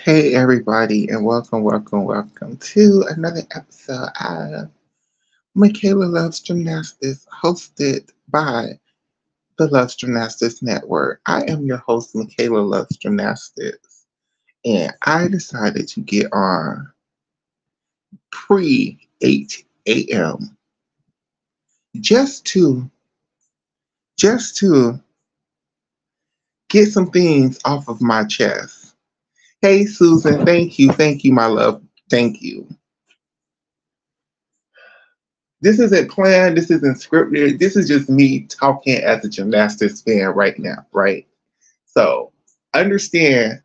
Hey everybody, and welcome to another episode of Makayla Loves Gymnastics, hosted by the Loves Gymnastics Network. I am your host, Makayla Loves Gymnastics, and I decided to get on pre 8 a.m. just to just to get some things off of my chest. Hey Susan, thank you, my love, thank you. This isn't planned. This isn't scripted. This is just me talking as a gymnastics fan right now, right? So understand,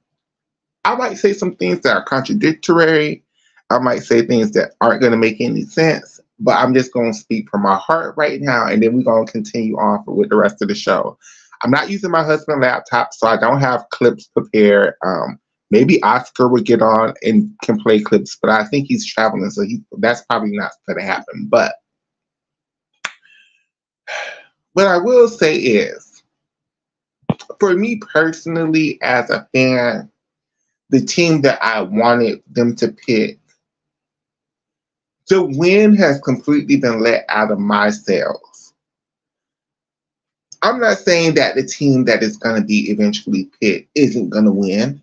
I might say some things that are contradictory. I might say things that aren't going to make any sense, but I'm just going to speak from my heart right now, and then we're going to continue on with the rest of the show. I'm not using my husband's laptop, so I don't have clips prepared. Maybe Oscar would get on and can play clips, but I think he's traveling, so that's probably not going to happen. But what I will say is, for me personally, as a fan, the team that I wanted them to pick, the win has completely been let out of my sails. I'm not saying that the team that is going to be eventually picked isn't going to win.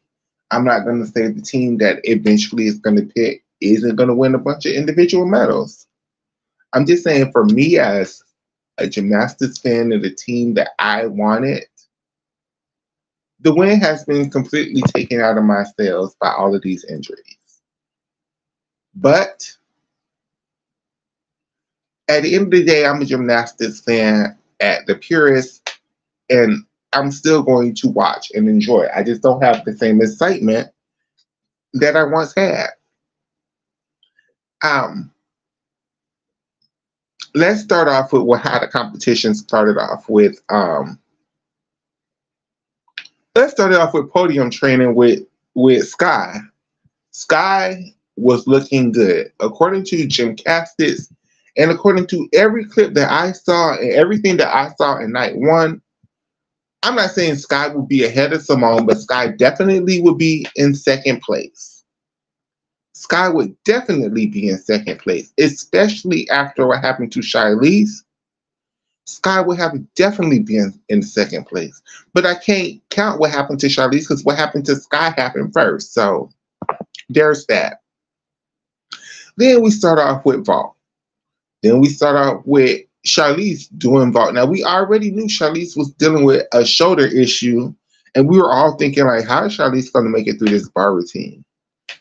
I'm not going to say the team that eventually is going to pick isn't going to win a bunch of individual medals. I'm just saying, for me as a gymnastics fan of the team that I wanted, the win has been completely taken out of my sails by all of these injuries. But at the end of the day, I'm a gymnastics fan at the purest, and I'm still going to watch and enjoy. I just don't have the same excitement that I once had. Let's start off with how the competition started off with. Let's start it off with podium training with Sky. Sky was looking good. According to Gymnastics, and according to every clip that I saw and everything that I saw in night one, I'm not saying Sky would be ahead of Simone, but Sky definitely would be in second place. Sky would definitely be in second place, especially after what happened to Shilese. Sky would have definitely been in second place. But I can't count what happened to Shilese because what happened to Sky happened first. So there's that. Then we start off with vault. Then we start off with Shilese doing vault. Now, we already knew Shilese was dealing with a shoulder issue, and we were all thinking, like, how is Shilese going to make it through this bar routine?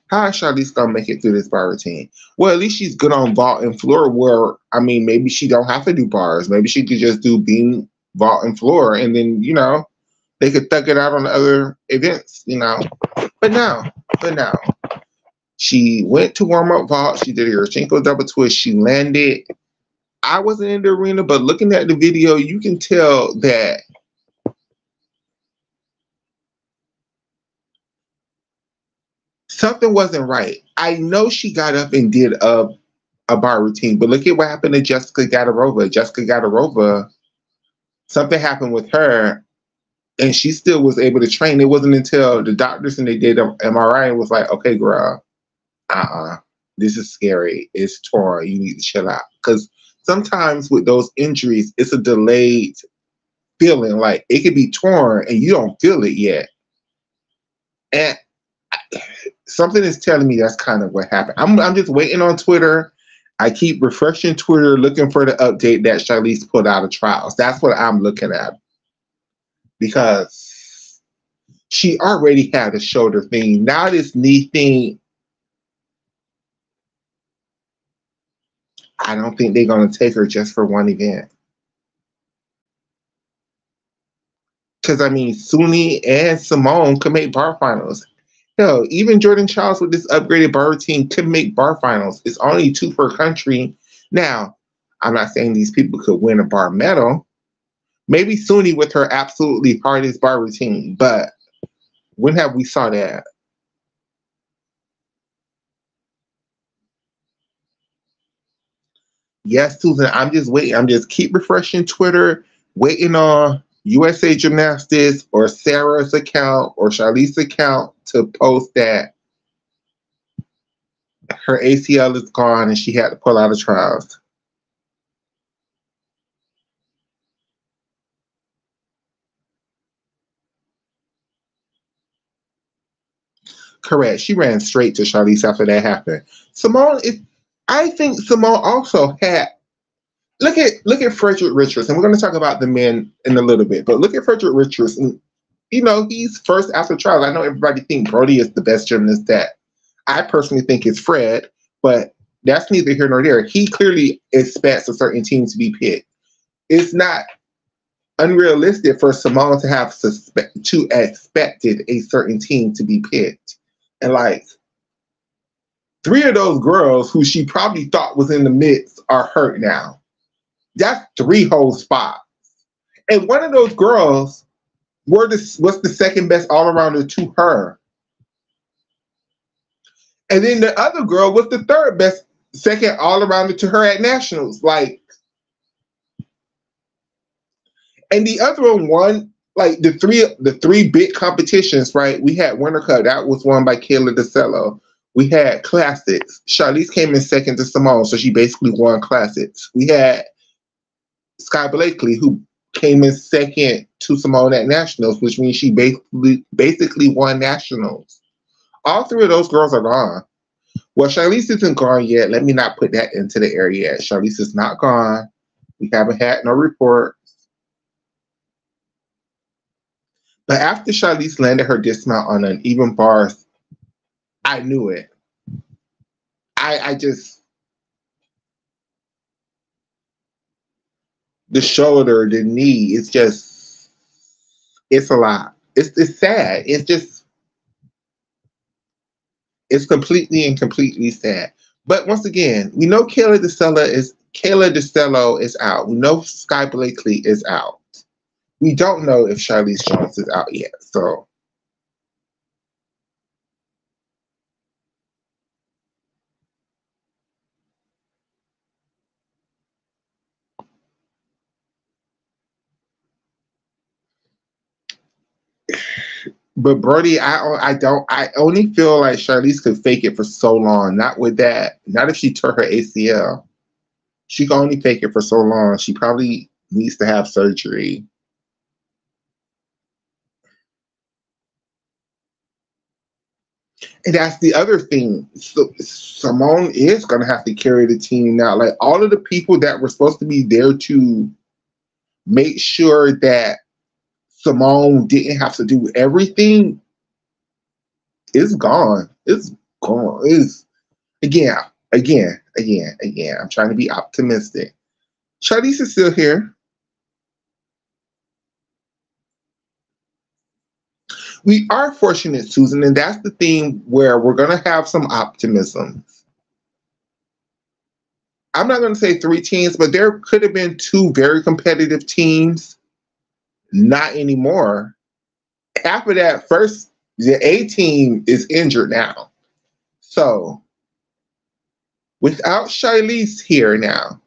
How is Shilese going to make it through this bar routine? Well, at least she's good on vault and floor where, I mean, maybe she don't have to do bars. Maybe she could just do beam, vault, and floor, and then, they could thug it out on the other events, But no. She went to warm up vault. She did her Shinko double twist. She landed. I wasn't in the arena, but looking at the video, you can tell that something wasn't right. I know she got up and did a bar routine, but look at what happened to Jessica Gadarova. Jessica Gadarova, something happened with her, and she still was able to train. It wasn't until the doctors and they did an MRI and was like, okay, girl, this is scary. It's torn. You need to chill out. Because sometimes with those injuries, it's a delayed feeling. Like, it could be torn and you don't feel it yet. And something is telling me that's kind of what happened. I'm just waiting on Twitter. I keep refreshing Twitter, looking for the update that Shilese put out of trials. That's what I'm looking at. Because she already had a shoulder thing. Now this knee thing, I don't think they're going to take her just for one event. Because, I mean, Suni and Simone could make bar finals. Hell, even Jordan Charles with this upgraded bar routine could make bar finals. It's only 2 per country. Now, I'm not saying these people could win a bar medal. Maybe Suni with her absolutely hardest bar routine. But when have we saw that? Yes, Susan, I'm just waiting. I'm just keep refreshing Twitter, waiting on USA Gymnastics or Sarah's account or Shalice's account to post that her ACL is gone and she had to pull out of trials. Correct. She ran straight to Charlize after that happened. Simone is. I think Simone also had. Look at Frederick Richards, and we're going to talk about the men in a little bit. But look at Frederick Richards, and he's first after trials. I know everybody thinks Brody is the best gymnast that I personally think is Fred, but that's neither here nor there. He clearly expects a certain team to be picked. It's not unrealistic for Simone to have expected a certain team to be picked. And like three of those girls who she probably thought was in the mix are hurt now. That's three whole spots. And one of those girls was the second best all-arounder to her. And then the other girl was the third best second all-arounder to her at nationals. Like, and the other one won like the three big competitions, right? We had Winter Cup, that was won by Makayla DeCello. We had Classics. Charlize came in second to Simone, so she basically won Classics. We had Sky Blakely, who came in second to Simone at nationals, which means she basically won nationals. All three of those girls are gone. Well, Charlize isn't gone yet. Let me not put that into the air yet. Charlize is not gone. We haven't had no report. But after Charlize landed her dismount on an even bar, I knew it. I just, the shoulder, the knee, it's a lot. It's sad. It's completely sad. But once again, we know Makayla DeCello is out. We know Sky Blakely is out. We don't know if Charlize Jones is out yet. So but Brody, I only feel like Charlize could fake it for so long. Not with that. Not if she tore her ACL. She can only fake it for so long. She probably needs to have surgery. And that's the other thing. So Simone is going to have to carry the team now. Like all of the people that were supposed to be there to make sure that Simone didn't have to do everything is gone. It's gone. It's again. I'm trying to be optimistic. Charlize is still here. We are fortunate, Susan, and that's the thing where we're going to have some optimism. I'm not going to say three teams, but there could have been two very competitive teams. Not anymore. Half of that first, the A team is injured now. So, without Charlize here now,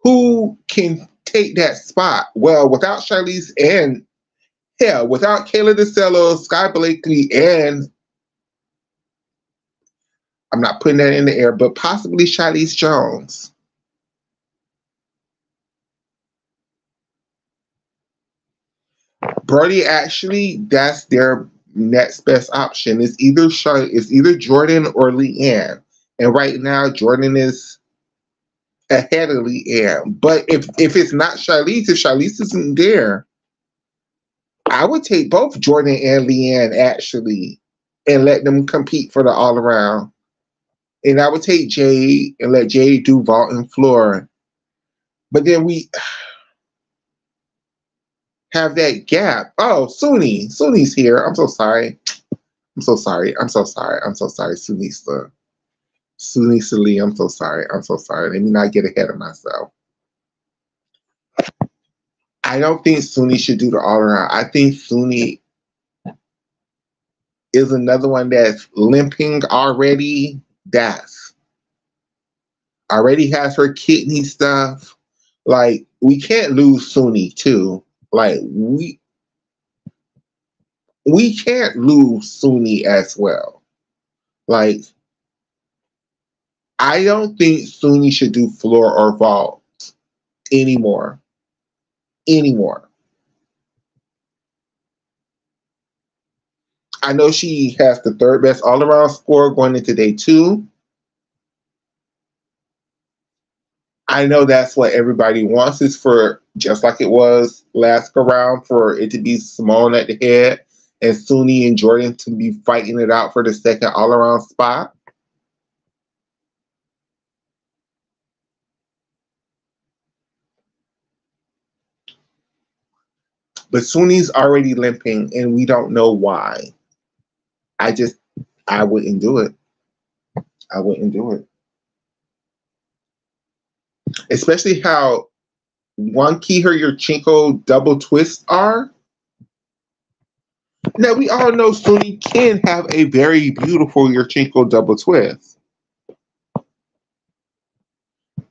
who can take that spot? Well, without Charlize and without Makayla DeCello, Sky Blakely, and I'm not putting that in the air, but possibly Charlize Jones. Brody, actually, that's their next best option. It's either Jordan or Leanne. And right now, Jordan is ahead of Leanne. But if it's not Charlize, if Charlize isn't there, I would take both Jordan and Leanne actually and let them compete for the all around. And I would take Jade and let Jade do vault and floor. But then we have that gap. Oh, Suni's here. I'm so sorry. Sunisa. Sunisa Lee, I'm so sorry. Let me not get ahead of myself. I don't think Suni should do the all around. I think Suni is another one that's limping already. That's already has her kidney stuff. Like, we can't lose Suni too. Like, we can't lose Suni as well. Like, I don't think Suni should do floor or vault anymore. Anymore. I know she has the third best all around score going into day 2. I know that's what everybody wants, is for, just like it was last go round, for it to be Simone at the head and Suni and Jordan to be fighting it out for the second all around spot. But Suni's already limping and we don't know why. I just, I wouldn't do it. I wouldn't do it. Especially how one key her your Chinko double twists are. Now we all know Suni can have a very beautiful Yurchenko double twist.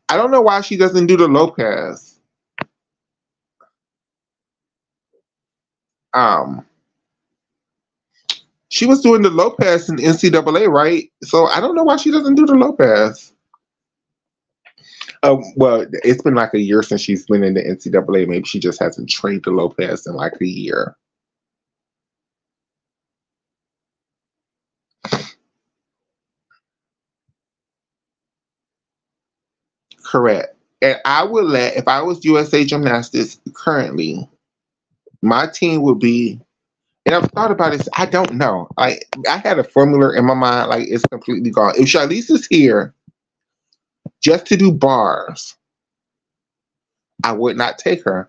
I don't know why she doesn't do the Lopez. She was doing the Lopez in NCAA, right? So I don't know why she doesn't do the Lopez. Well, it's been like a year since she's been in the NCAA. Maybe she just hasn't trained the Lopez in like a year. Correct. And I would let, if I was USA Gymnastics currently, my team would be, and I've thought about this, I don't know. I had a formula in my mind, like it's completely gone. If Charlize is here just to do bars, I would not take her.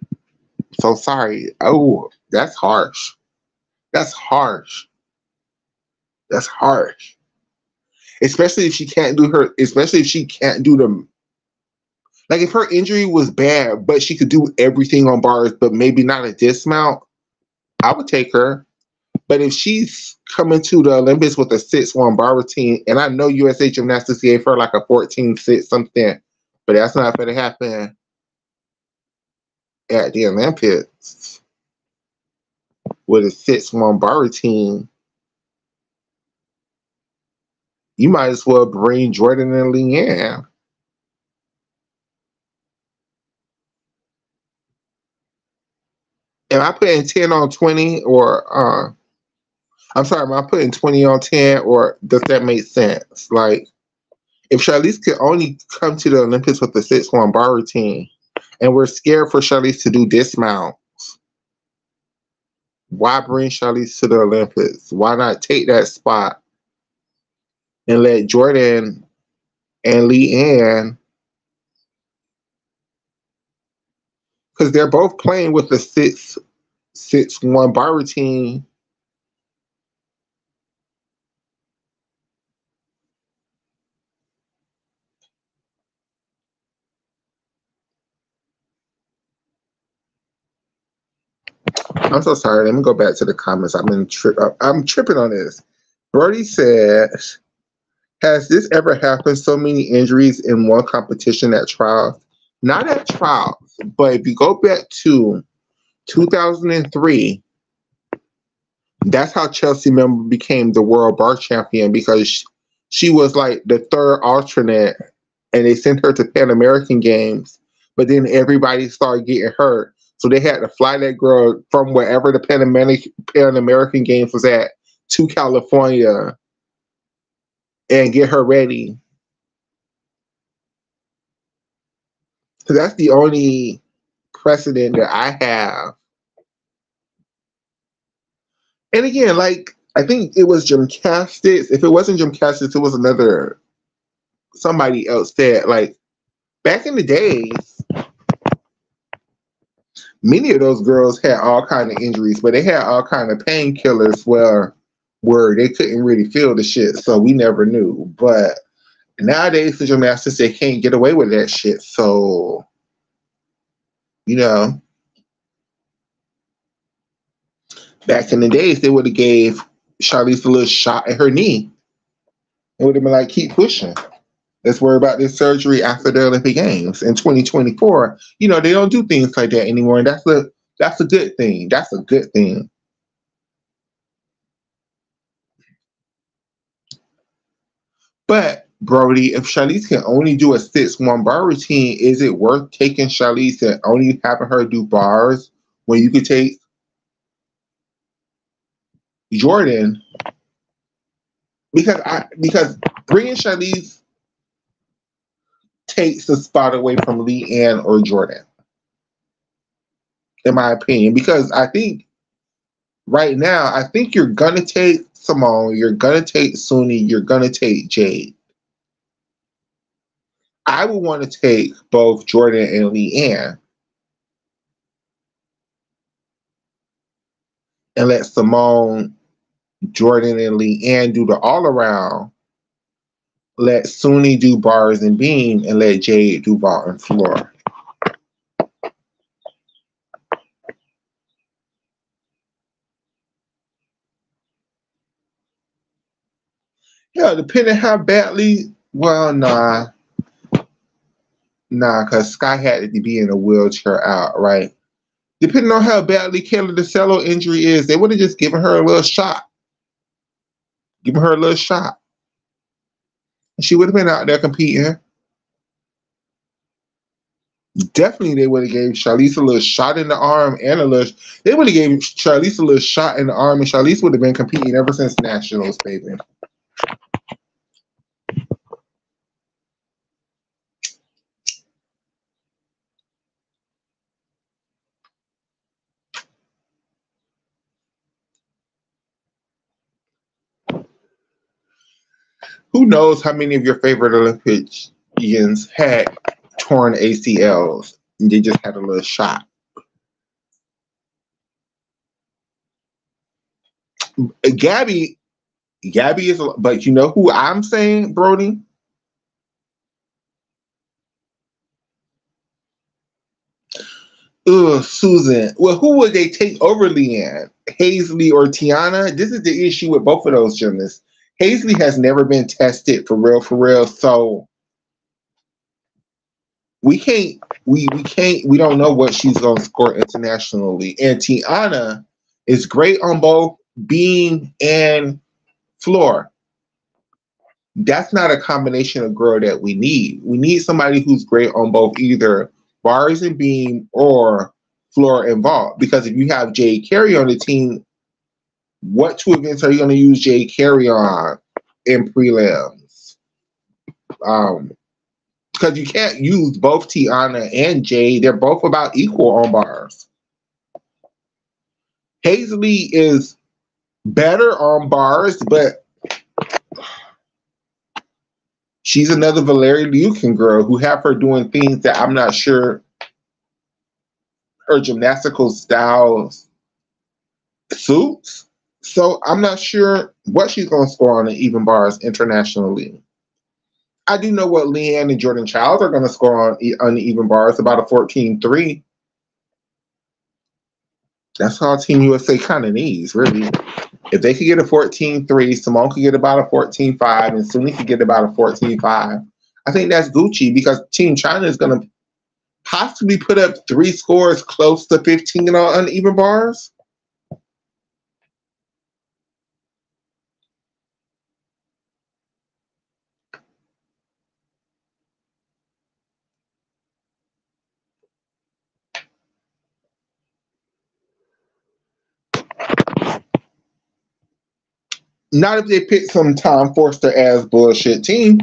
So sorry. Oh, that's harsh. That's harsh. That's harsh. Especially if she can't do her, especially if she can't do them. Like if her injury was bad, but she could do everything on bars, but maybe not a dismount, I would take her. But if she's coming to the Olympics with a 6-1 bar routine, and I know USA Gymnastics gave her like a 14-6 something, but that's not going to happen at the Olympics with a 6-1 bar routine. You might as well bring Jordan and Leanne. Am I putting 10 on 20 or I'm sorry, am I putting 20 on 10 or does that make sense? Like if Charlize could only come to the Olympics with a 6-1 bar routine and we're scared for Charlize to do dismounts, why bring Charlize to the Olympics? Why not take that spot and let Jordan and Leanne, because they're both playing with a 6-1 bar routine. I'm so sorry. Let me go back to the comments. I'm tripping on this. Brody says, has this ever happened? So many injuries in one competition at trials? Not at trials, but if you go back to 2003, that's how Chelsea Member became the world bar champion, because she was like the third alternate and they sent her to Pan American Games, but then everybody started getting hurt. So they had to fly that girl from wherever the Pan American Games was at to California and get her ready. So that's the only precedent that I have. And again, like, I think it was Gymnastics. If it wasn't Gymnastics, it was somebody else that, like, back in the days, many of those girls had all kind of injuries, but they had all kind of painkillers where they couldn't really feel the shit, so we never knew. But nowadays, the gymnastics, they can't get away with that shit. So, you know, back in the days, they would have gave Charlize a little shot at her knee. It would have been like, keep pushing. Let's worry about this surgery after the Olympic Games in 2024. You know, they don't do things like that anymore, and that's a good thing. That's a good thing. But Brody, if Charlize can only do a 6-1 bar routine, is it worth taking Charlize and only having her do bars when you could take Jordan? Because bringing Charlize takes the spot away from Leanne or Jordan, in my opinion. Because I think right now, I think you're gonna take Simone, you're gonna take Suni, you're gonna take Jade. I would want to take both Jordan and Leanne and let Simone, Jordan, and Leanne do the all around. Let Suni do bars and beam, and let Jade do bar and floor. Yeah, depending how badly. Well, nah, because Sky had to be in a wheelchair out, right? Depending on how badly Kayla DeCello injury is, they would have just given her a little shot. Given her a little shot. She would have been out there competing. Definitely, they would have gave Charlize a little shot in the arm and a little. They would have gave Charlize a little shot in the arm, and Charlize would have been competing ever since nationals, baby. Who knows how many of your favorite Olympians had torn ACLs and they just had a little shot. Gabby is, but you know who I'm saying, Brody? Ugh, Susan. Well, who would they take over Leanne? Hazley or Tiana? This is the issue with both of those gymnasts. Hazley has never been tested for real, so we don't know what she's gonna score internationally. And Tiana is great on both beam and floor. That's not a combination of girl that we need. We need somebody who's great on both either bars and beam or floor and vault. Because if you have Jay Carey on the team, what two events are you going to use Jay Carey on in prelims? Because you can't use both Tiana and Jay. They're both about equal on bars. Hazley is better on bars, but she's another Valerie Lucan girl who have her doing things that I'm not sure her gymnastical styles suits. So I'm not sure what she's going to score on the even bars internationally. I do know what Leanne and Jordan Childs are going to score on the even bars, about a 14-3. That's all Team USA kind of needs, really. If they could get a 14-3, Simone could get about a 14-5, and Suni could get about a 14-5. I think that's Gucci because Team China is going to possibly put up 3 scores close to 15 on uneven bars. Not if they pick some Tom Forster ass bullshit team.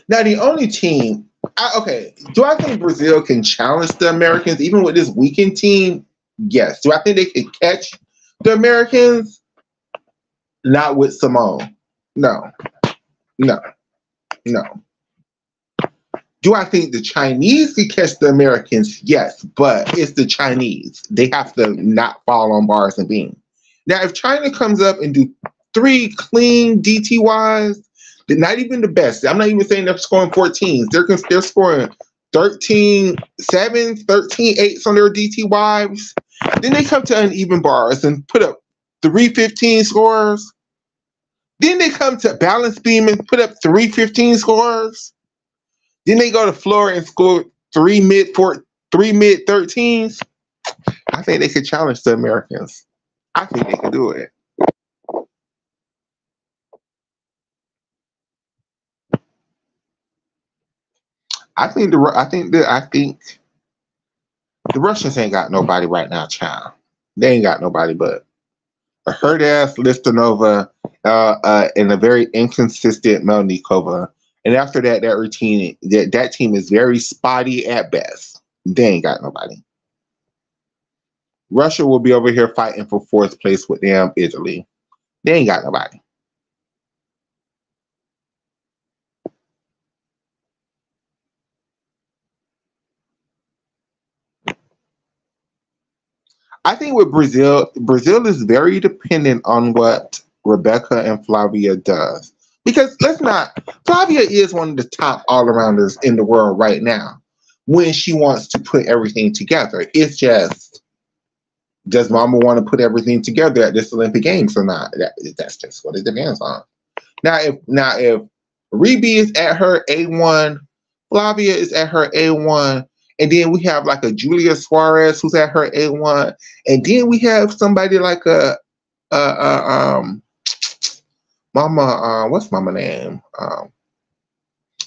Now the only team, do I think Brazil can challenge the Americans even with this weakened team? Yes. Do I think they can catch the Americans? Not with Simone. No. No. No. Do I think the Chinese can catch the Americans? Yes, but it's the Chinese. They have to not fall on bars and beam. Now, if China comes up and do 3 clean DTYs, they're not even the best. I'm not even saying they're scoring 14s. They're scoring 13 7s, 13 8s on their DTYs. Then they come to uneven bars and put up 3 15 scores. Then they come to balance beam and put up 3 15 scores. Then they go to floor and score 3 mid 13s. I think they could challenge the Americans. I think they can do it. I think the Russians ain't got nobody right now, child. They ain't got nobody but a hurt ass Listanova and a very inconsistent Melnikova. And after that, that routine, that team is very spotty at best. They ain't got nobody. Russia will be over here fighting for fourth place with them, Italy. They ain't got nobody. I think with Brazil, Brazil is very dependent on what Rebecca and Flavia does. Because let's not, Flavia is one of the top all-arounders in the world right now when she wants to put everything together. It's just, does Mama want to put everything together at this Olympic Games or not? That's just what it depends on. Now if Rebe is at her A1, Flavia is at her A1, and then we have like a Julia Suarez who's at her A1, and then we have somebody like Mama what's Mama name?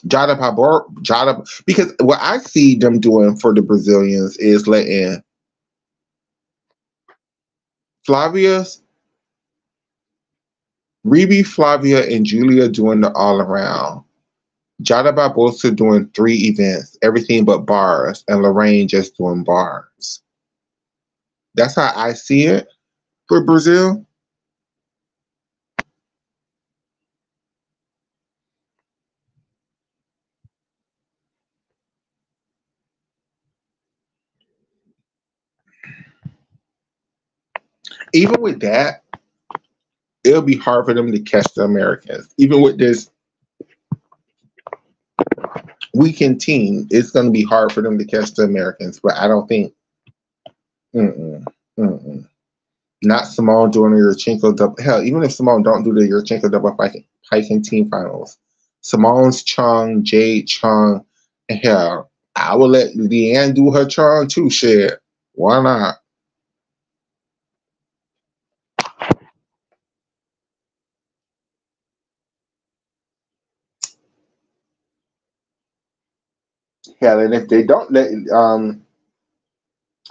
Jada, because what I see them doing for the Brazilians is letting Flavia's Rebe, Flavia, and Julia doing the all around. Jada Barbosa doing 3 events, everything but bars, and Lorraine just doing bars. That's how I see it for Brazil. Even with that, it'll be hard for them to catch the Americans. Even with this weekend team, it's going to be hard for them to catch the Americans. But I don't think, mm-mm, mm-mm. Not Simone doing the Yurchenko double. Hell, even if Simone don't do the Yurchenko double hiking team finals, Simone's Chung, Jade Chung, and hell, I will let Leanne do her Chung too. Shit, why not? Hell, and if they don't let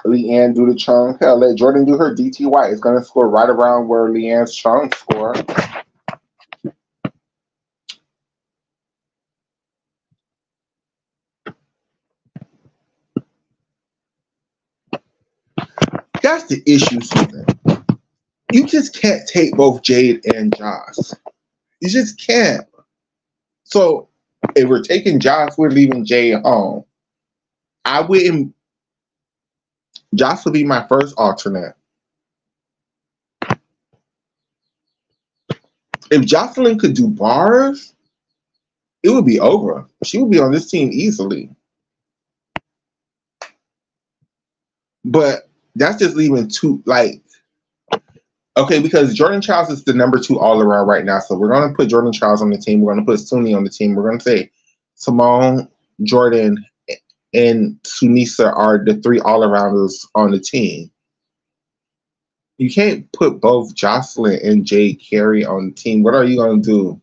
Leanne do the Chung, hell, let Jordan do her DTY. It's gonna score right around where Leanne's Chung score. That's the issue, Susan. You just can't take both Jade and Josh. You just can't. So if we're taking Josh, we're leaving Jade home. I wouldn't. Josh would be my first alternate. If Jocelyn could do bars, it would be over. She would be on this team easily. But that's just leaving two, like, okay, because Jordan Childs is the number 2 all around right now. So we're going to put Jordan Childs on the team. We're going to put Suni on the team. We're going to say Simone, Jordan, and Sunisa are the 3 all arounders on the team. You can't put both Jocelyn and Jade Carey on the team. What are you going to do?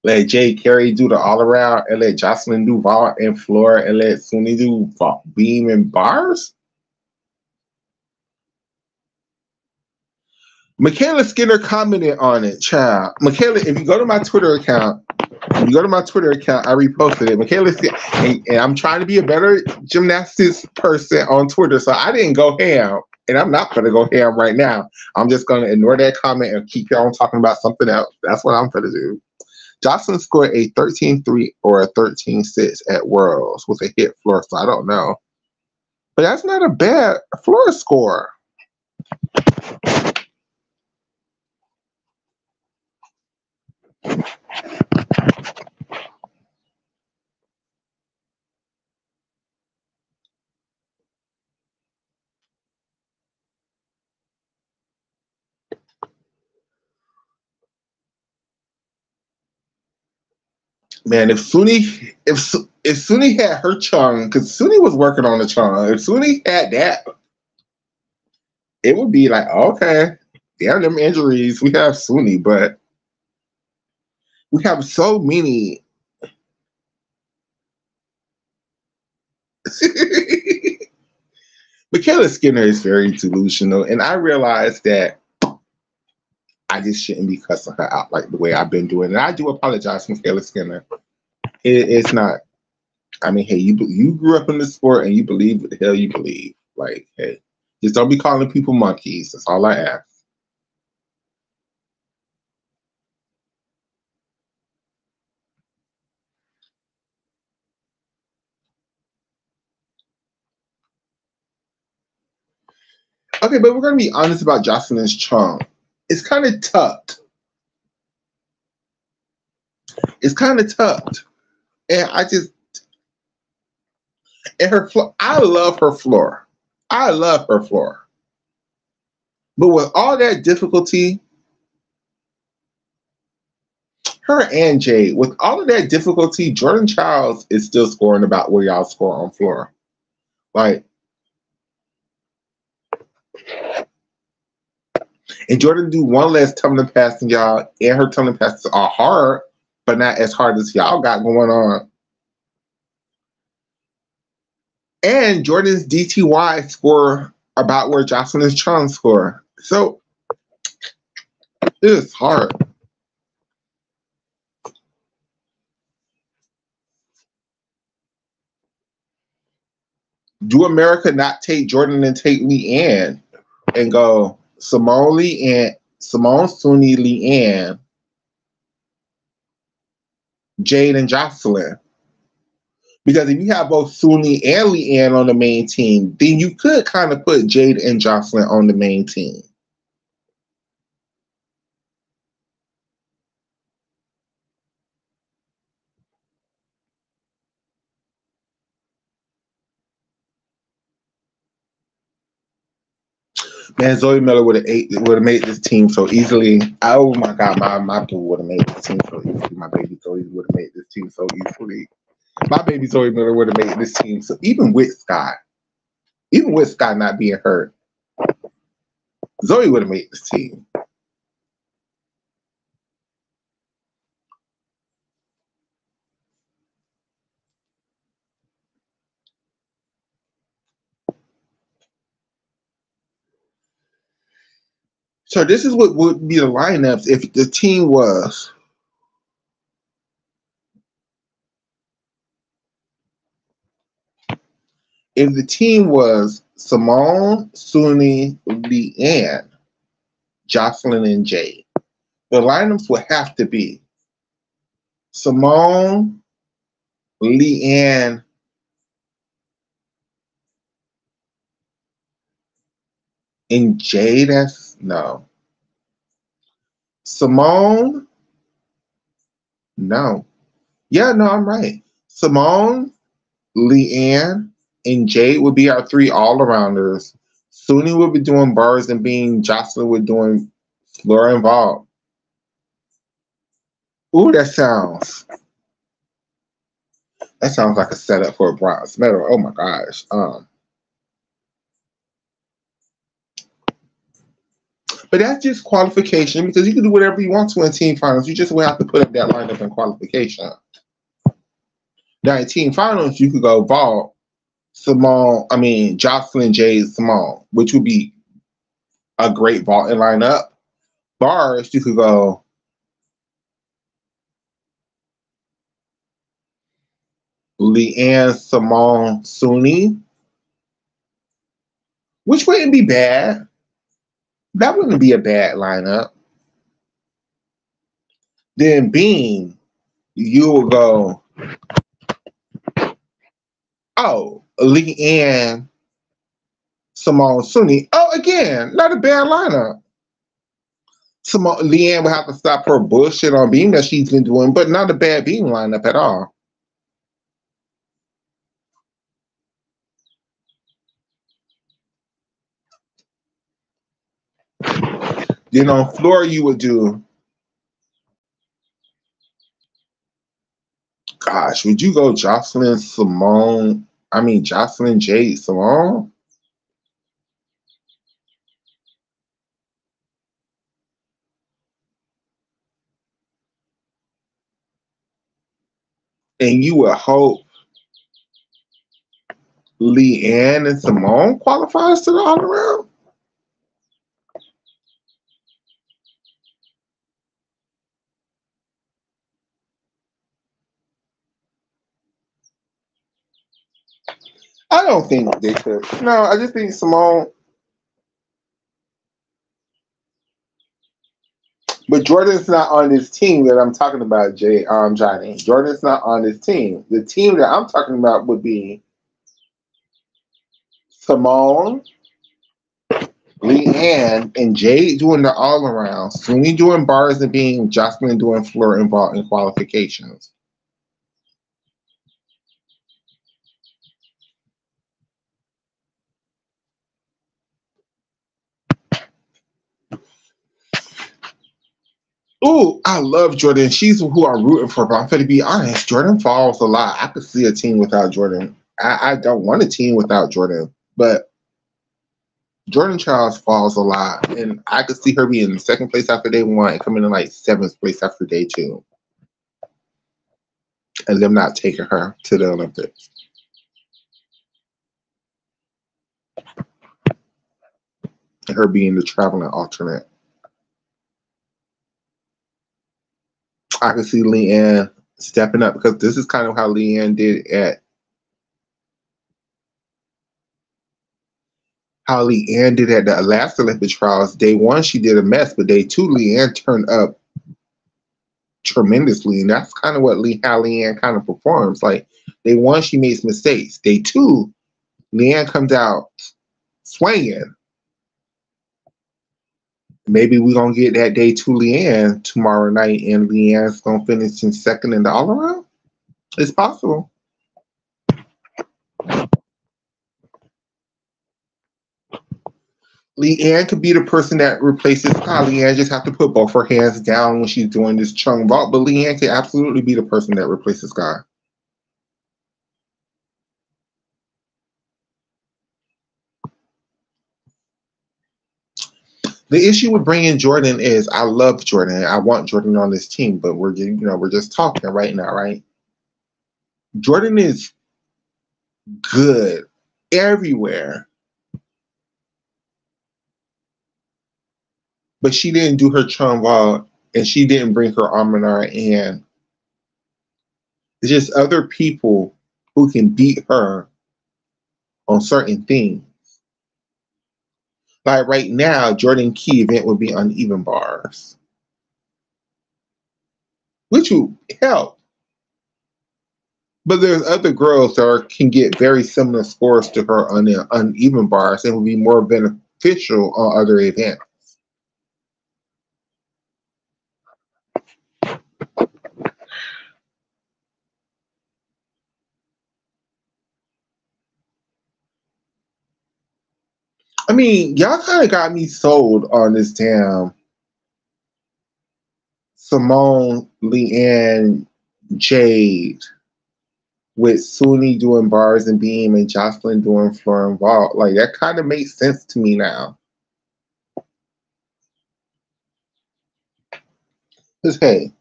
Let Jade Carey do the all around and let Jocelyn do vault and floor and let Suni do beam and bars? Makayla Skinner commented on it, child. Makayla, if you go to my Twitter account, I reposted it. Makayla, and I'm trying to be a better gymnastics person on Twitter, so I didn't go ham, and I'm not going to go ham right now. I'm just going to ignore that comment and keep on talking about something else. That's what I'm going to do. Jocelyn scored a 13-3 or a 13-6 at Worlds with a hit floor, so I don't know. But that's not a bad floor score. Man, if Suni had her Chung, because Suni was working on the Chung, if Suni had that, it would be like, okay, damn them injuries. We have Suni, but we have so many Makayla Skinner is very delusional, and I realized that I just shouldn't be cussing her out like the way I've been doing. And I do apologize, Makayla Skinner. It's not. I mean, hey, you grew up in the sport and you believe what the hell you believe. Like, hey, just don't be calling people monkeys. That's all I ask. Okay, but we're gonna be honest about Jocelyn's charm. It's kind of tucked. It's kind of tucked, and I just and her floor. I love her floor. I love her floor. But with all that difficulty, her and Jade, with all of that difficulty, Jordan Childs is still scoring about where y'all score on floor. Like, and Jordan do one less tumbling pass than y'all, and her tumbling passes are hard, but not as hard as y'all got going on. And Jordan's DTY score about where Jocelyn's Chung score. So it's hard. Do America not take Jordan and take Leanne and go Simone, Suni, Leanne, Jade, and Jocelyn? Because if you have both Suni and Leanne on the main team, then you could kind of put Jade and Jocelyn on the main team. Man, Zoe Miller would have made this team so easily. Oh my God, my boo would have made this team so easily. My baby Zoe would have made this team so easily. My baby Zoe Miller would have made this team so even with Scott not being hurt, Zoe would have made this team. So this is what would be the lineups if the team was Simone, Suni, Leanne, Jocelyn, and Jade. The lineups would have to be Simone, Leanne, and Jade. That's no. Simone, no. Yeah, no, I'm right. Simone, Leanne, and Jade would be our three all-arounders. Suni would be doing bars and being Jocelyn would doing floor involved. Ooh, that sounds like a setup for a bronze medal. Oh my gosh. But that's just qualification because you can do whatever you want to in team finals. You just will have to put up that lineup in qualification. Now in team finals, you could go vault, Jocelyn, Jade, Simone, which would be a great vaulting lineup. Bars, you could go Leanne, Simone, Suni, which wouldn't be bad. That wouldn't be a bad lineup. Then Bean, you will go, Leanne, Simone, Suni. Oh, again, not a bad lineup. Leanne will have to stop her bullshit on Beam that she's been doing, but not a bad Beam lineup at all. Then on floor, you would do, gosh, would you go Jocelyn, Jade, Simone? And you would hope Leanne and Simone qualifies to the all around? I don't think they could. No, I just think Simone. But Jordan's not on this team that I'm talking about, Johnny. Jordan's not on this team. The team that I'm talking about would be Simone, Leanne, and Jade doing the all around. Sweeney doing bars and beam, Jocelyn doing floor and ball in qualifications. Ooh, I love Jordan. She's who I'm rooting for, but I'm going to be honest. Jordan falls a lot. I could see a team without Jordan. I don't want a team without Jordan, but Jordan Charles falls a lot, and I could see her being in second place after day one and coming in like seventh place after day two, and them not taking her to the Olympics. And her being the traveling alternate. I could see Leanne stepping up because this is kind of how Leanne did at the last Olympic trials. Day one, she did a mess, but day two, Leanne turned up tremendously, and that's kind of what how Leanne kind of performs. Like day one, she makes mistakes. Day two, Leanne comes out swinging. Maybe we're gonna get that day two Leanne tomorrow night, and Leanne's gonna finish in second in the all around. It's possible. Leanne could be the person that replaces Sky. Leanne just have to put both her hands down when she's doing this chung vault, but Leanne could absolutely be the person that replaces Sky. The issue with bringing Jordan is I love Jordan. I want Jordan on this team, but we're just talking right now, right? Jordan is good everywhere, but she didn't do her chung vault and she didn't bring her arm in her hand. It's just other people who can beat her on certain things. Like right now, Jordan Key event would be uneven bars, which would help. But there's other girls that can get very similar scores to her on the uneven bars and would be more beneficial on other events. I mean, y'all kind of got me sold on this damn Simone, Leanne, Jade, with Suni doing bars and beam and Jocelyn doing floor and vault. Like that kind of makes sense to me now. Cause hey,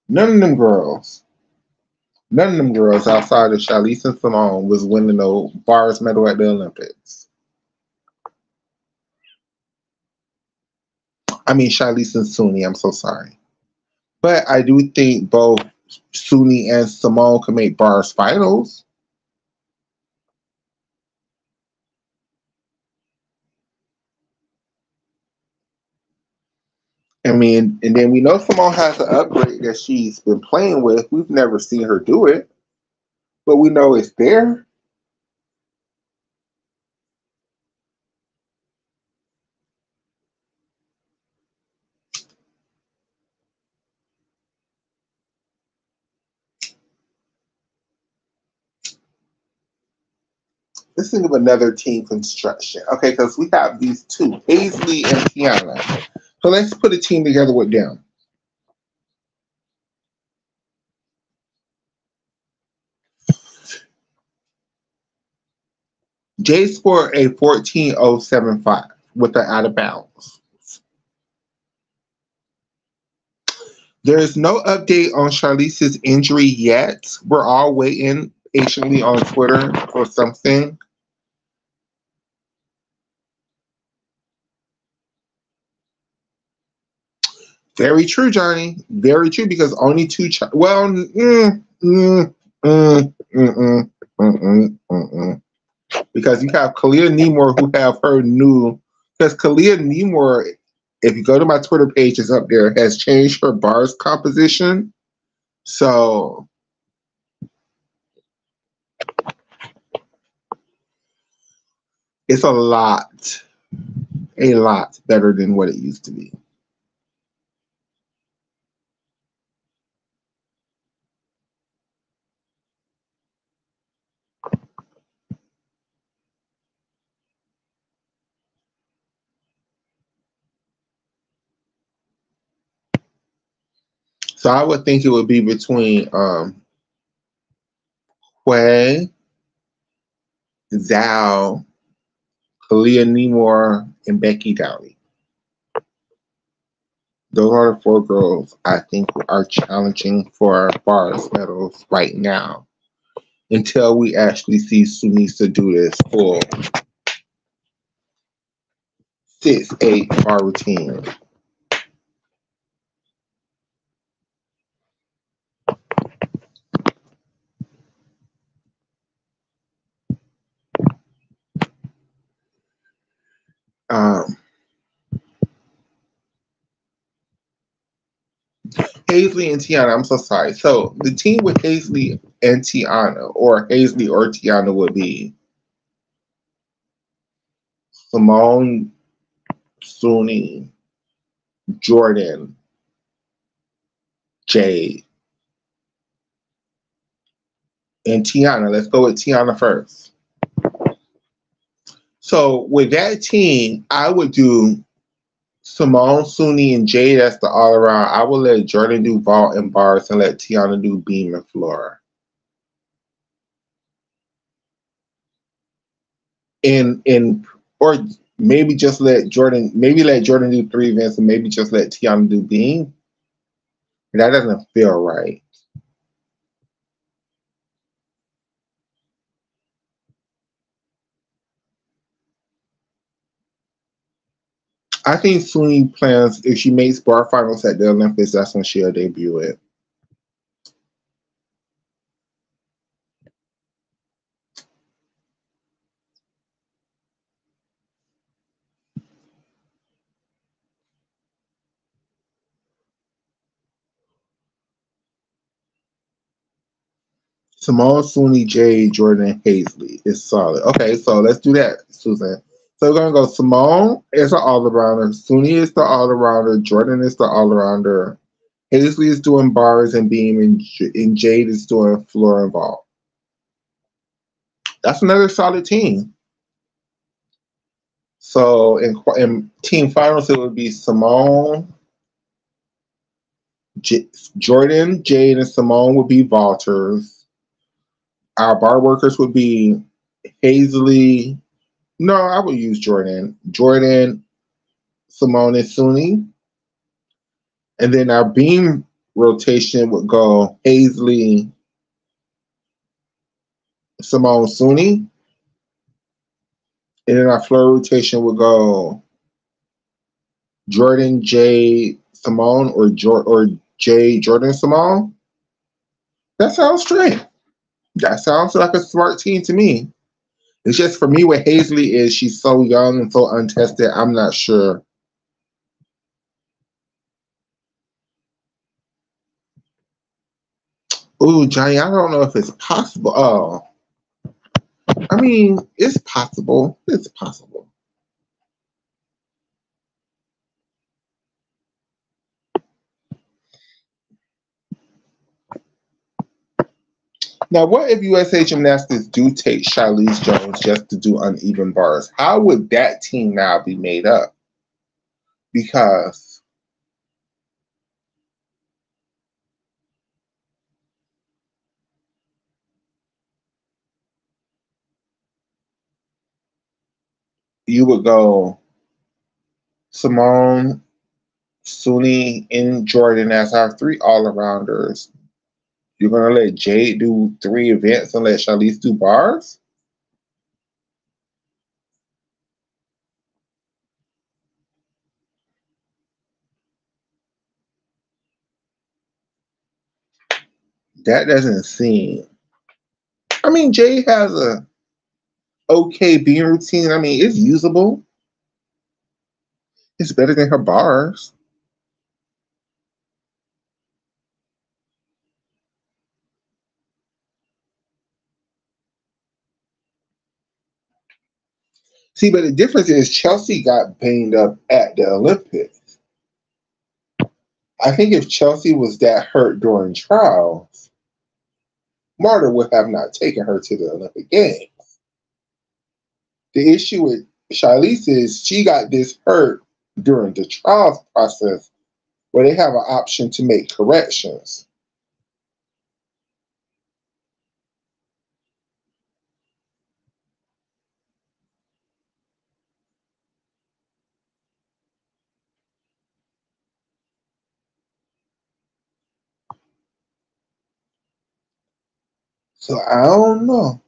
none of them girls outside of Charlize and Simone was winning the bars medal at the Olympics. I mean Charlize and Suni, I'm so sorry. But I do think both Suni and Simone can make bars finals. I mean, and then we know Simone has an upgrade that she's been playing with. We've never seen her do it, but we know it's there. Let's think of another team construction. Okay, because we have these two, Paisley and Tiana. So let's put a team together with them. Jay scored a 14.075 with an out of bounds. There is no update on Charlize's injury yet. We're all waiting patiently on Twitter for something. Very true, Johnny. Very true, because only two. Well, mm, mm, mm, because you have Kalia Nemore who have her new. Because Kalia Nemore, if you go to my Twitter page, is up there, has changed her bars composition. So it's a lot better than what it used to be. So I would think it would be between Quay, Zhao, Kalia Nemore, and Becky Downey. Those are the four girls I think are challenging for bars medals right now, until we actually see Sunisa do this full 6-8 bar routine. Um, Hazley and Tiana, I'm so sorry. So the team with Hazley and Tiana, or Hazley or Tiana, would be Simone, Suni, Jordan, Jade, and Tiana. Let's go with Tiana first. So with that team, I would do Simone, Suni, and Jade as the all around. I will let Jordan do vault and bars and let Tiana do beam and floor. And or maybe just let Jordan do 3 events and maybe just let Tiana do beam. That doesn't feel right. I think Suni plans, if she makes bar finals at the Olympics, that's when she'll debut it. Simone, Suni, Jade, Jordan, Hazley is solid. Okay, so let's do that, Susan. So we're gonna go Simone is an all-arounder, Suni is the all-arounder, Jordan is the all-arounder, Hazley is doing bars and beam, and Jade is doing floor and vault. That's another solid team. So in team finals, it would be Simone, Jordan, Jade, and Simone would be vaulters. Our bar workers would be Hazley. No, I would use Jordan. Jordan, Simone, and Suni. And then our beam rotation would go Hazley, Simone, Suni. And then our floor rotation would go Jordan, Jade, Simone, or Jade, Jordan, Simone. That sounds straight. That sounds like a smart team to me. It's just for me what Hazley is, she's so young and so untested, I'm not sure. Ooh, Johnny, I don't know if it's possible. Oh, I mean, it's possible. It's possible. Now, what if USA Gymnastics do take Charlize Jones just to do uneven bars? How would that team now be made up? Because you would go Simone, Suni, and Jordan as our 3 all-arounders. You're going to let Jade do 3 events and let Charlize do bars? That doesn't seem. I mean, Jay has a okay being routine. I mean, it's usable. It's better than her bars. See, but the difference is Chelsea got banged up at the Olympics. I think if Chelsea was that hurt during trials, Marta would have not taken her to the Olympic Games. The issue with Charlize is she got this hurt during the trials process where they have an option to make corrections. So I don't know.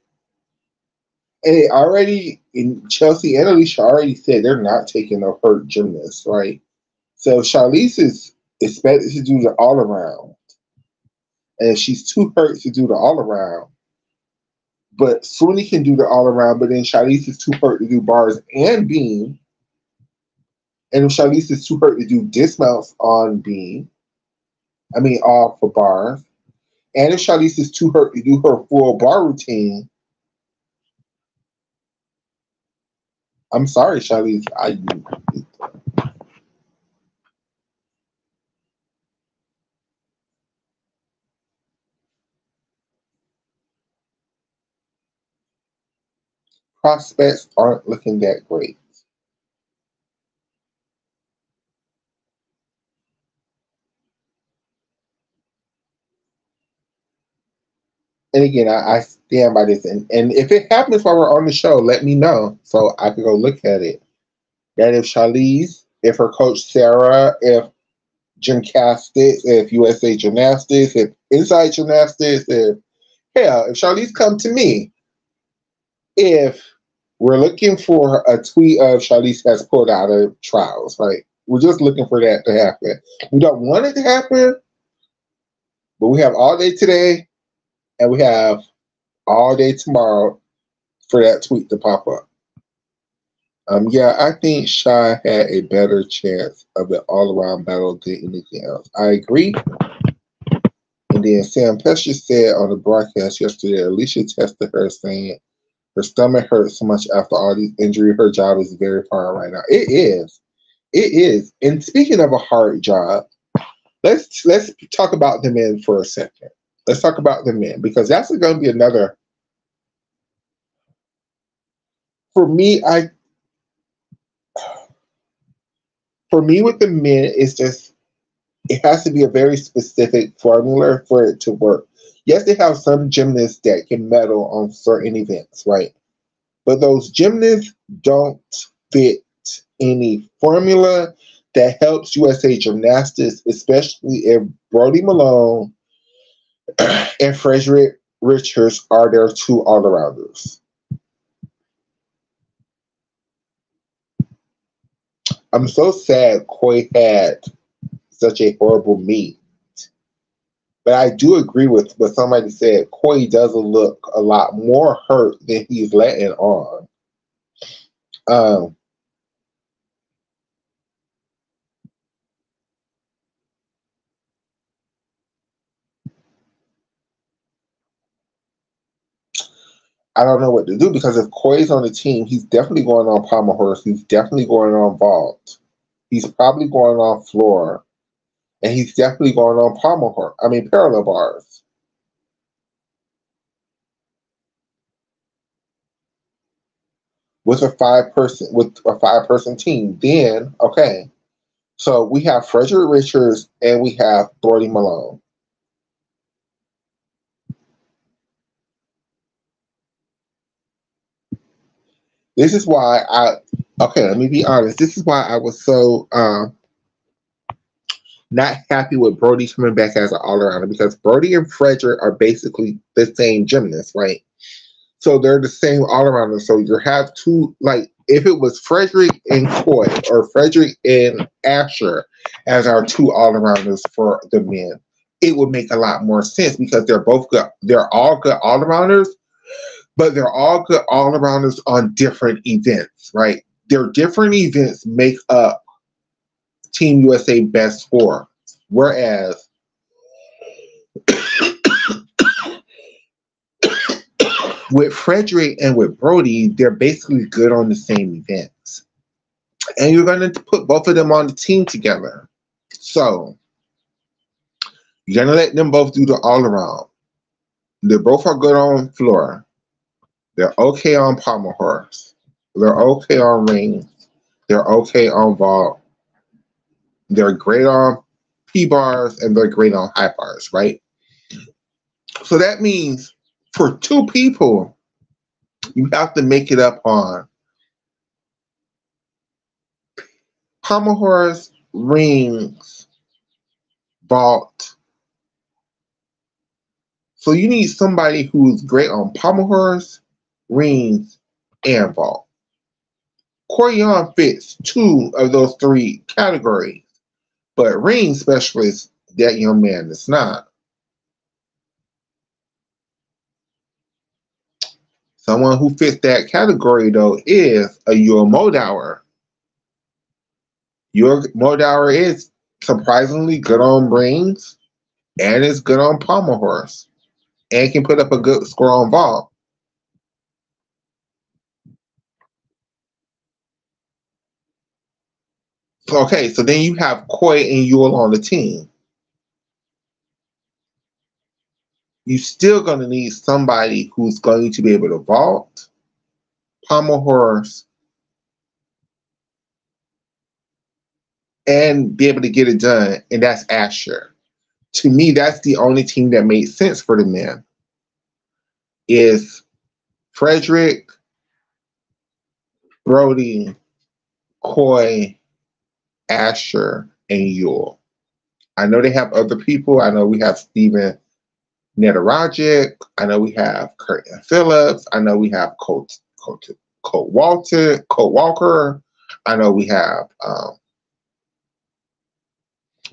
And it already in Chelsea and Alicia already said they're not taking a hurt gymnast, right? So Charlize is expected to do the all around. And if she's too hurt to do the all around, but Suni can do the all around, but then Charlize is too hurt to do bars and beam. And if Charlize is too hurt to do dismounts on beam, I mean all for bars. And if Charlize is too hurt to do her full bar routine, I'm sorry, Charlize. Prospects aren't looking that great. And again, I stand by this. And if it happens while we're on the show, let me know so I can go look at it. That if Charlize, if her coach Sarah, if Gymnastics, if USA Gymnastics, if Inside Gymnastics, if hell, if Charlize come to me, if we're looking for a tweet of Charlize has pulled out of trials, right? We're just looking for that to happen. We don't want it to happen, but we have all day today and we have all day tomorrow for that tweet to pop up. Yeah, I think Shy had a better chance of an all-around battle than anything else. I agree. And then Sam Pesci said on the broadcast yesterday, Alicia tested her saying her stomach hurts so much after all these injuries. Her job is very hard right now. It is. It is. And speaking of a hard job, let's talk about the men for a second. Let's talk about the men because that's going to be another. For me, with the men, it's just it has to be a very specific formula for it to work. Yes, they have some gymnasts that can medal on certain events, right? But those gymnasts don't fit any formula that helps USA Gymnastics, especially if Brody Malone and Frederick Richards are their two all-arounders. I'm so sad Coy had such a horrible meet. But I do agree with what somebody said. Coy doesn't look a lot more hurt than he's letting on. Um, I don't know what to do because if Coy's on the team, he's definitely going on pommel horse. He's definitely going on vault. He's probably going on floor, and he's definitely going on pommel horse. I mean parallel bars with a five person team. Then okay, so we have Frederick Richards and we have Brody Malone. This is why okay, let me be honest. This is why I was so not happy with Brody coming back as an all arounder because Brody and Frederick are basically the same gymnasts, right? So they're the same all arounders. So you have two, like if it was Frederick and Coy or Frederick and Asher as our two all arounders for the men, it would make a lot more sense because they're both good. They're all good all-arounders, but they're all good all-arounders on different events, right? Their different events make up Team USA best four. Whereas with Frederick and with Brody, they're basically good on the same events. And you're going to put both of them on the team together. So you're going to let them both do the all-around. They both are good on floor. They're okay on pommel horse. They're okay on rings. They're okay on vault. They're great on P-bars, and they're great on high bars, right? So that means for two people, you have to make it up on pommel horse, rings, vault. So you need somebody who's great on pommel horse, rings, and vault. Corian fits two of those three categories, but ring specialist, that young man is not. Someone who fits that category, though, is a Yul Modower. Yul Modower is surprisingly good on rings and is good on pommel horse and can put up a good score on vault. Okay, so then you have Koi and Yul on the team. You're still going to need somebody who's going to be able to vault, pommel horse, and be able to get it done, and that's Asher. To me, that's the only team that made sense for the men. Is Frederick, Brody, Koi, Asher, and Yul. I know they have other people. I know we have Steven Netarajic. I know we have Curtin Phillips. I know we have Colt Walker. I know we have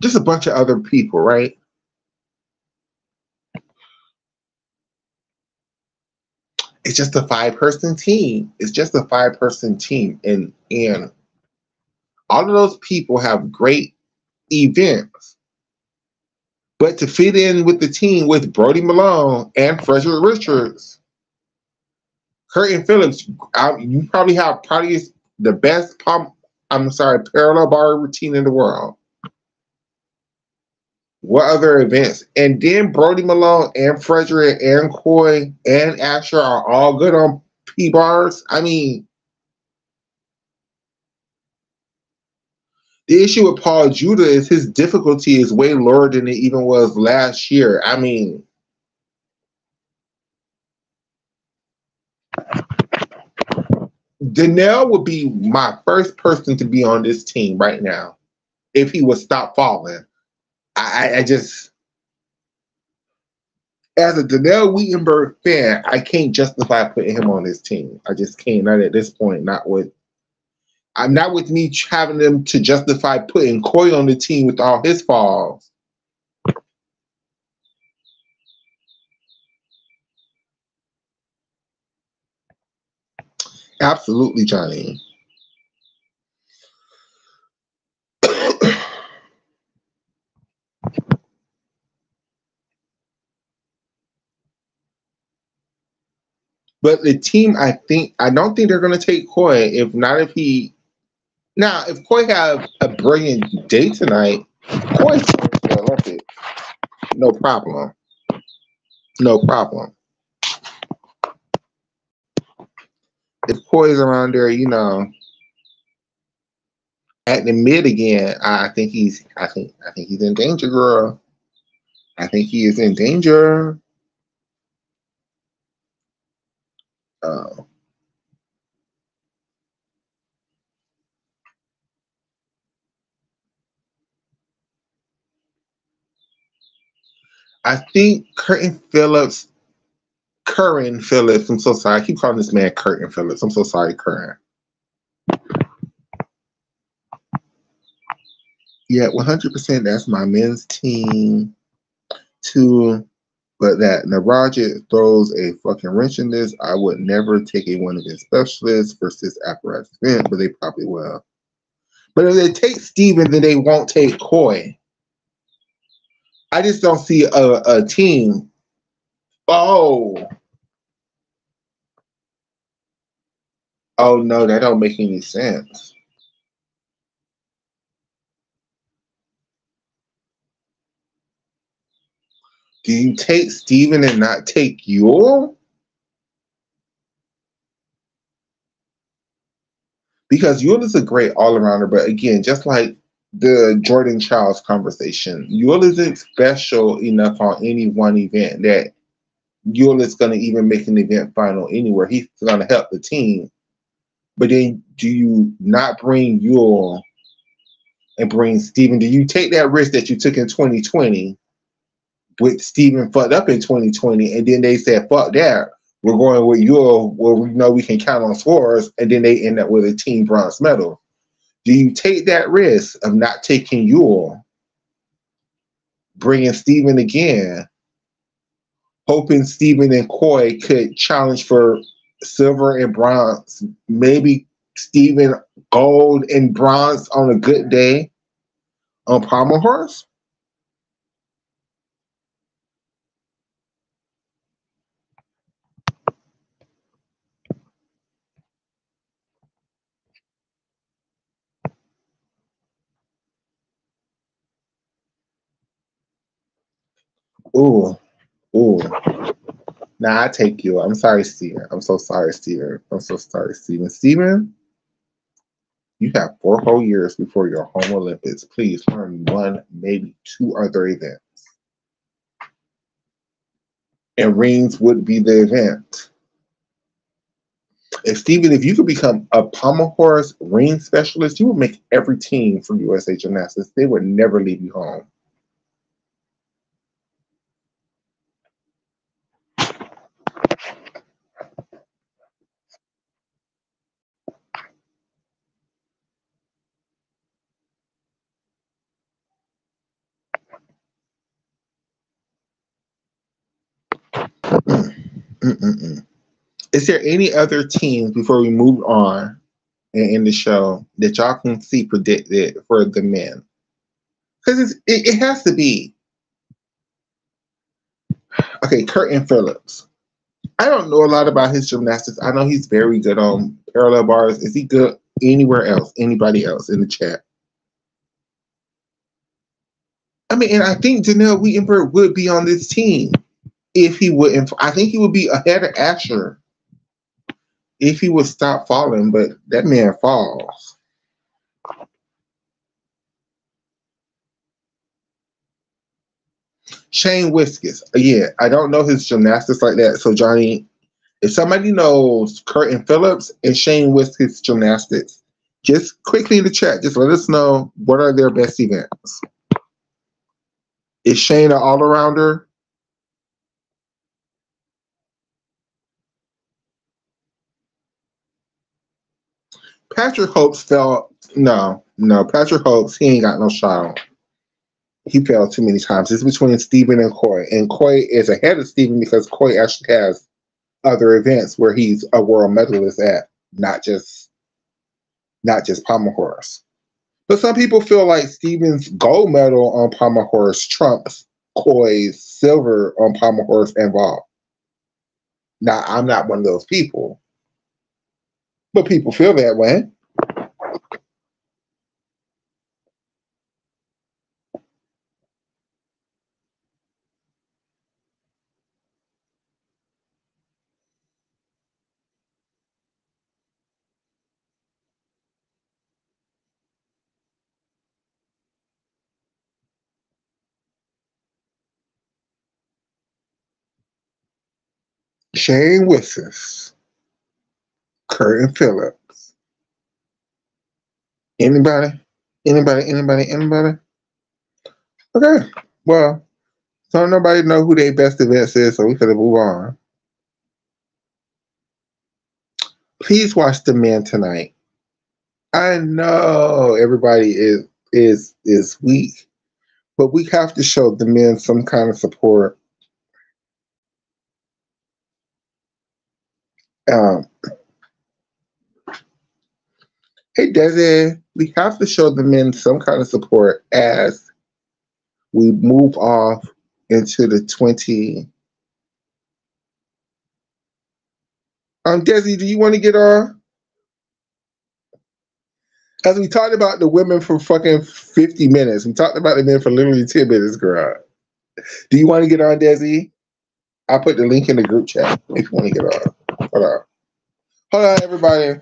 just a bunch of other people, right? It's just a 5-person team. It's just a 5-person team. And all of those people have great events. But to fit in with the team with Brody Malone and Frederick Richards, Curtin Phillips, you probably have the best parallel bar routine in the world. What other events? And then Brody Malone and Frederick and Koi and Asher are all good on P bars. I mean, the issue with Paul Judah is his difficulty is way lower than it even was last year. I mean, Donnell would be my first person to be on this team right now if he would stop falling. I just, as a Donnell Wittenberg fan, I can't justify putting him on this team. I just can't. Not at this point. Not with me having them to justify putting Koi on the team with all his falls. Absolutely, Johnny. But the team, I don't think they're going to take Koi. If Koi have a brilliant day tonight, Koi's going to the Olympics. No problem. No problem. If Koi's around there, at the mid again, I think he's in danger, girl. I think he is in danger. I think Curtin Phillips. I'm so sorry. I keep calling this man Curtin Phillips. I'm so sorry, Curtin. Yeah, 100%. That's my men's team. to, but that Naraja throws a fucking wrench in this. I would never take a one event specialist versus apparatus event, but they probably will. But if they take Steven, then they won't take Coy. I just don't see a team. Oh, oh no, that don't make any sense. Do you take Steven and not take Yule? Because Yule is a great all-arounder, but again, just like the Jordan Childs conversation, Yule isn't special enough on any one event that Yule is going to even make an event final anywhere. He's going to help the team. But then do you not bring Yule and bring Steven? Do you take that risk that you took in 2020 with Steven fucked up in 2020, and then they said, fuck that, we're going with Yule where we know we can count on scores, and then they end up with a team bronze medal? Do you take that risk of not taking Yule, bringing Steven again, hoping Steven and Coy could challenge for silver and bronze, maybe Steven gold and bronze on a good day on Pommel Horse? Ooh, ooh. Nah, I take you. I'm sorry, Steven. I'm so sorry, Steven. I'm so sorry, Steven. Steven, you have 4 whole years before your home Olympics. Please learn one, maybe 2 other events. And rings would be the event. If Steven, if you could become a pommel horse ring specialist, you would make every team for USA Gymnastics. They would never leave you home. Mm-mm-mm. Is there any other teams before we move on and end the show that y'all can see predicted for the men? Because it has to be. Okay, Curtin Phillips. I don't know a lot about his gymnastics. I know he's very good on parallel bars. Is he good anywhere else? Anybody else in the chat? I mean, and I think Janelle Wittenberg would be on this team if he wouldn't. I think he would be ahead of Asher if he would stop falling, but that man falls. Shane Whiskers. Yeah, I don't know his gymnastics like that. So, Johnny, if somebody knows Curtin Phillips and Shane Whiskers gymnastics, just quickly in the chat, just let us know what are their best events. Is Shane an all-arounder? Patrick Hopes fell. No. Patrick Hopes, he ain't got no shot on. He fell too many times. It's between Steven and Coy. And Coy is ahead of Steven because Coy actually has other events where he's a world medalist at, not just pommel horse. But some people feel like Steven's gold medal on pommel horse trumps Coy's silver on pommel horse and vault. Now, I'm not one of those people, but people feel that way. Shane Whiskers, Curtin Phillips. Anybody? Anybody? Okay. Well, so nobody know who their best events is, so we could move on. Please watch The Men tonight. I know everybody is weak, but we have to show the men some kind of support. Um, hey, Desi, we have to show the men some kind of support as we move off into the 20. Desi, do you want to get on? As we talked about the women for fucking 50 minutes, we talked about the men for literally 10 minutes, girl. Do you want to get on, Desi? I'll put the link in the group chat if you want to get on. Hold on. Hold on, everybody.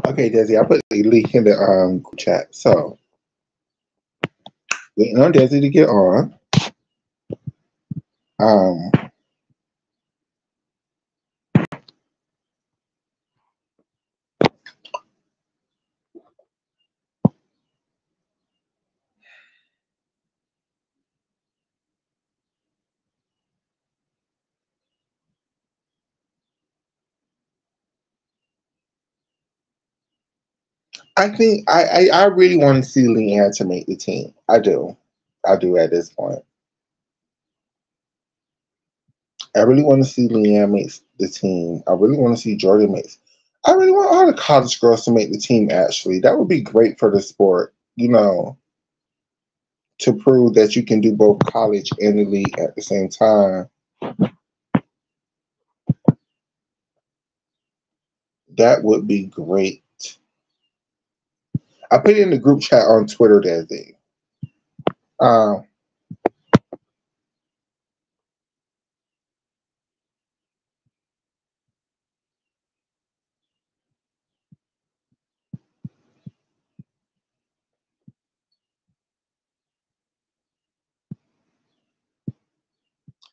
Okay, Desi, I put the link in the group chat. So, waiting on Desi to get on. Um, I think I really want to see Leanne to make the team. I do. I do at this point. I really want to see Leanne make the team. I really want to see Jordan make. I really want all the college girls to make the team, actually. That would be great for the sport, to prove that you can do both college and elite at the same time. That would be great. I put it in the group chat on Twitter that day. Um,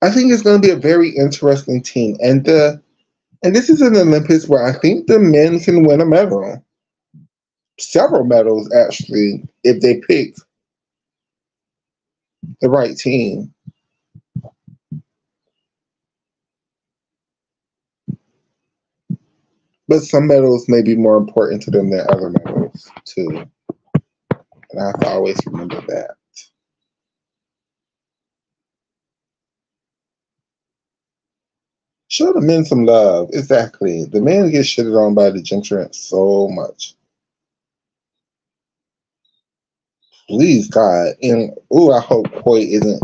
I think it's going to be a very interesting team, and this is an Olympics where I think the men can win a medal, several medals actually, if they pick the right team. But some medals may be more important to them than other medals too, and I have to always remember that. Show the men some love. Exactly. The men get shitted on by the gentry so much. Please, God. And I hope Coy isn't.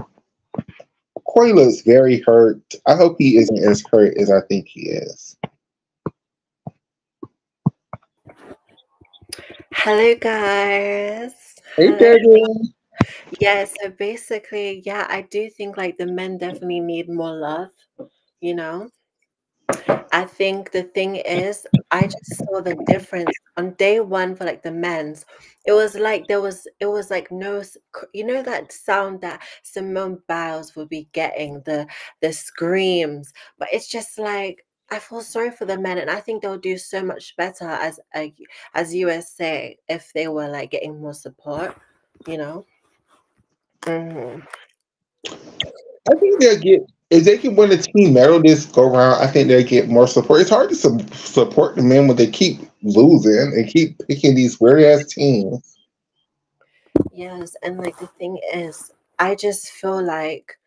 Coy looks very hurt. I hope he isn't as hurt as I think he is. Hello, guys. Hey, Hello. Debbie. Yeah, so basically, yeah, I do think like the men definitely need more love, you know? I think the thing is, I just saw the difference on day one for like the men's. It was like it was like no, you know that sound that Simone Biles would be getting, the screams, but it's just like I feel sorry for the men, and I think they'll do so much better as USA if they were like getting more support, you know. Hmm. I think they'll get, if they can win a team medal this go round, I think they'll get more support. It's hard to support the men when they keep losing and keep picking these weird ass teams. Yes, and like the thing is, I just feel like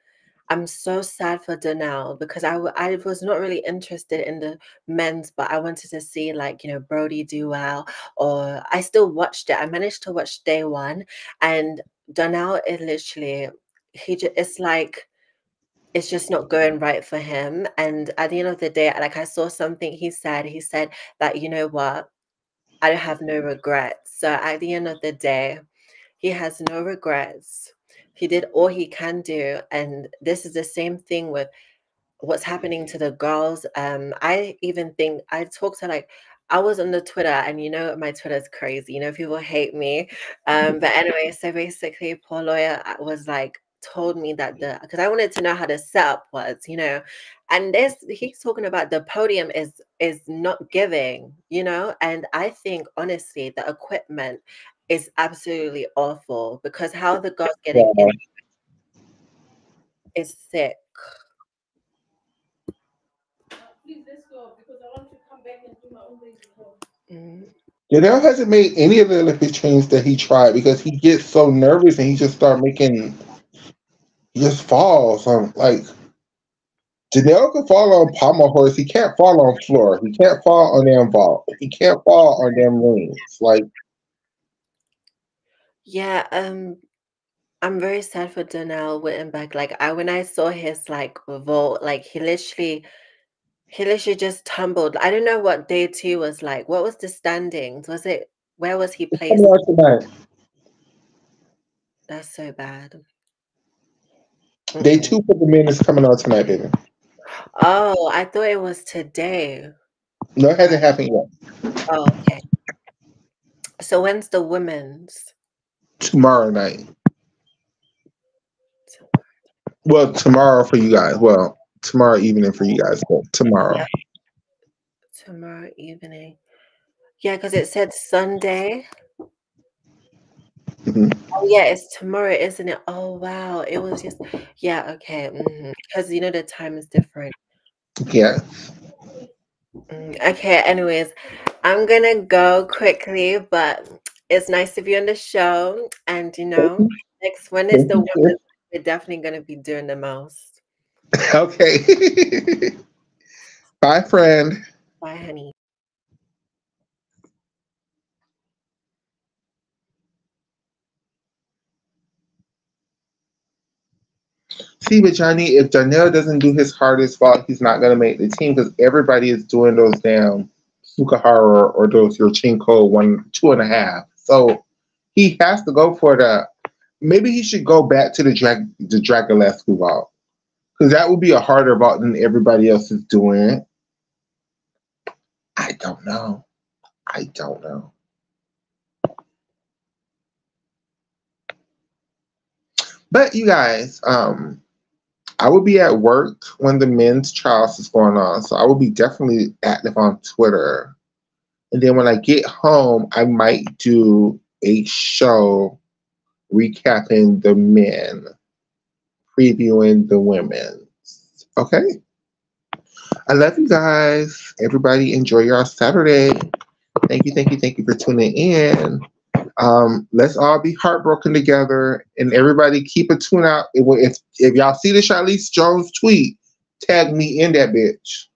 I'm so sad for Donnell because I was not really interested in the men's, but I wanted to see like, Brody do well, or I still watched it. I managed to watch day one, and Donnell is literally, it's like, it's just not going right for him. And at the end of the day, like I saw something he said that, you know what? I have no regrets. So at the end of the day, he has no regrets. He did all he can do. And this is the same thing with what's happening to the girls. I even think I talked to like I was on the Twitter, and you know my Twitter's crazy. You know, people hate me. But anyway, so basically, poor lawyer was like told me that because I wanted to know how the setup was, you know, and this he's talking about the podium is not giving, you know, and I think honestly the equipment is absolutely awful because how the girls getting in Yeah. is sick. Mm. Janelle hasn't made any of the Olympic trains that he tried because he gets so nervous and he just start making he just falls. Like Janelle can fall on pommel horse. He can't fall on floor. He can't fall on damn vault. He can't fall on damn rings. Like Yeah, I'm very sad for Donnell Wittenberg. Like when I saw his like vote, like he literally just tumbled. I don't know what day two was like. What was the standings? Was it where was he it's coming placed? out tonight. That's so bad. Day Mm-mm. two for the men is coming out tonight, baby. Oh, I thought it was today. No, it hasn't happened yet. Oh, okay. So when's the women's? Tomorrow night. Well, tomorrow for you guys. Well, tomorrow evening for you guys, but tomorrow. Yeah, tomorrow evening. Yeah, because it said Sunday. Hmm. Oh yeah, it's tomorrow, isn't it? Oh wow, it was just yeah, okay. Because you know the time is different. Yeah. Okay, anyways, I'm gonna go quickly, but it's nice to be on the show. And you know, next one is Thank the you, women. sis. We're definitely gonna be doing the most. Okay. Bye, friend. Bye, honey. See, but Johnny, if Darnell doesn't do his hardest fault, he's not gonna make the team because everybody is doing those damn Sukahara or those Yurchenko 1, 2.5. So he has to go for the. Maybe he should go back to the Dragulescu vault because that would be a harder vault than everybody else is doing. I don't know. I don't know. But you guys, I will be at work when the men's trials is going on, so I will be definitely active on Twitter. And then when I get home, I might do a show recapping the men, previewing the women. Okay? I love you guys. Everybody enjoy your Saturday. Thank you, thank you, thank you for tuning in. Let's all be heartbroken together, and everybody keep a tune out. If y'all see the Charlize Jones tweet, tag me in that bitch.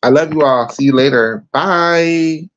I love you all. See you later. Bye.